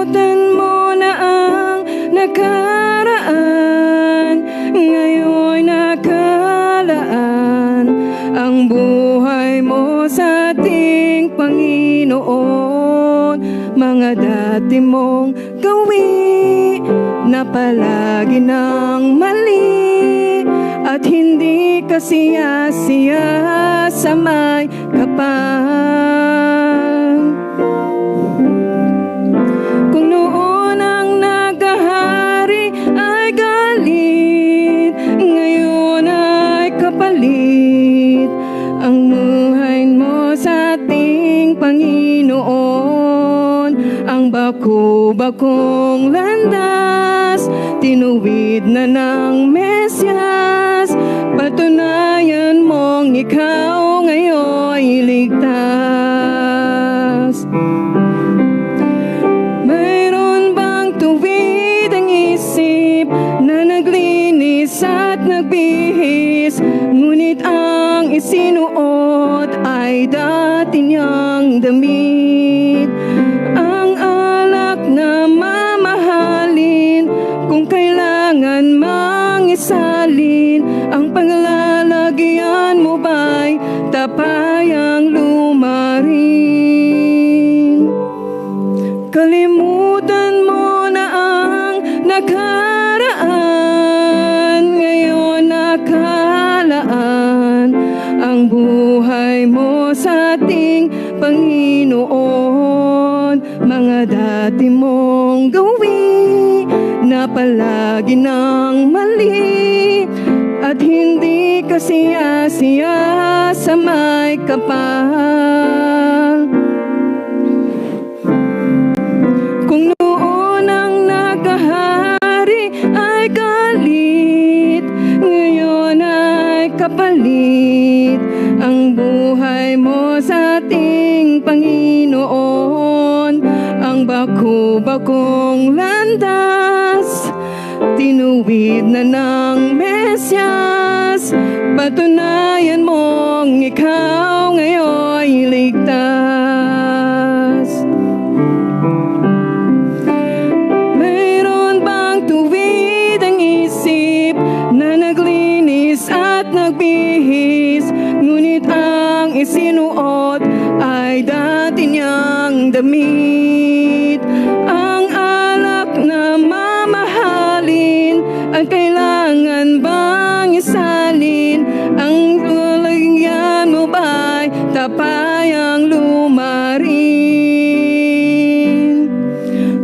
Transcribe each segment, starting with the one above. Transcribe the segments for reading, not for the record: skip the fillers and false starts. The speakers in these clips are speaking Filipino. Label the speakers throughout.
Speaker 1: Kalimutan mo na ang nakaraan, ngayon nakalaan ang buhay mo sa ating Panginoon. Mga dati mong gawi na palagi ng mali, at hindi ka siya-siya sa may kapal. Kung noon ang naghahari ay galit, ngayon ay kapalit ang buhay mo sa ating Panginoon. Ang bako-bakong landas, tinuwid na ng Mesyas. Patunayan mong ikaw ngayon ligtas. Mayroon bang tuwid ang isip na naglinis at nagbihis, ngunit ang isinuot ay dati niyang damit? Ang alak na mamahalin, kung kailangan mang isalin, ang paglalagyan mo ba'y tapayang lumarin? Kalimutan mo na ang nakaraan, ngayon nakalaan ang buhay mo sa ating Panginoon. Mga dati mong gawi na palagi ng mali, at hindi ka siya-siya sa may kapal. Kung noon ang naghahari ay galit, ngayon ay kapalit ang buhay mo sa ating Panginoon. Ang bako-bakong landas, tinuwid na ng Mesyas. Patunayan mong ikaw ngayon ligtas. Mayroon bang tuwid ang isip na naglinis at nagbihis, ngunit ang isinuot ay dati niyang damit? Ang alak na mamahalin, ang kailangan bang isalin, ang lalagyan mo ba'y tapayang lumarin?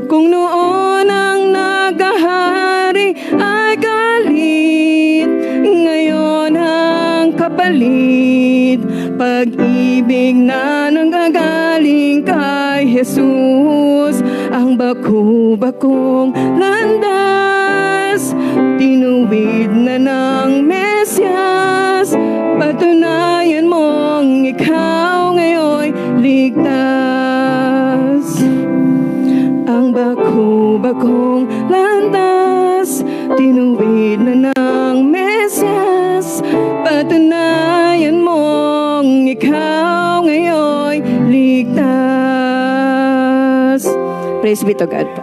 Speaker 1: Kung noon ang naghahari ay galit, ngayon ang kapalit pag-ibig na nanggagaling kay Jesus. Ang bako-bakong landas, tinuwid na ng Mesyas. Patunayan mong ikaw ngayon ligtas. Ang bako-bakong landas, tinuwid na ng Mesyas. Patunayan mong ikaw ngayon ligtas. Praise be to God po.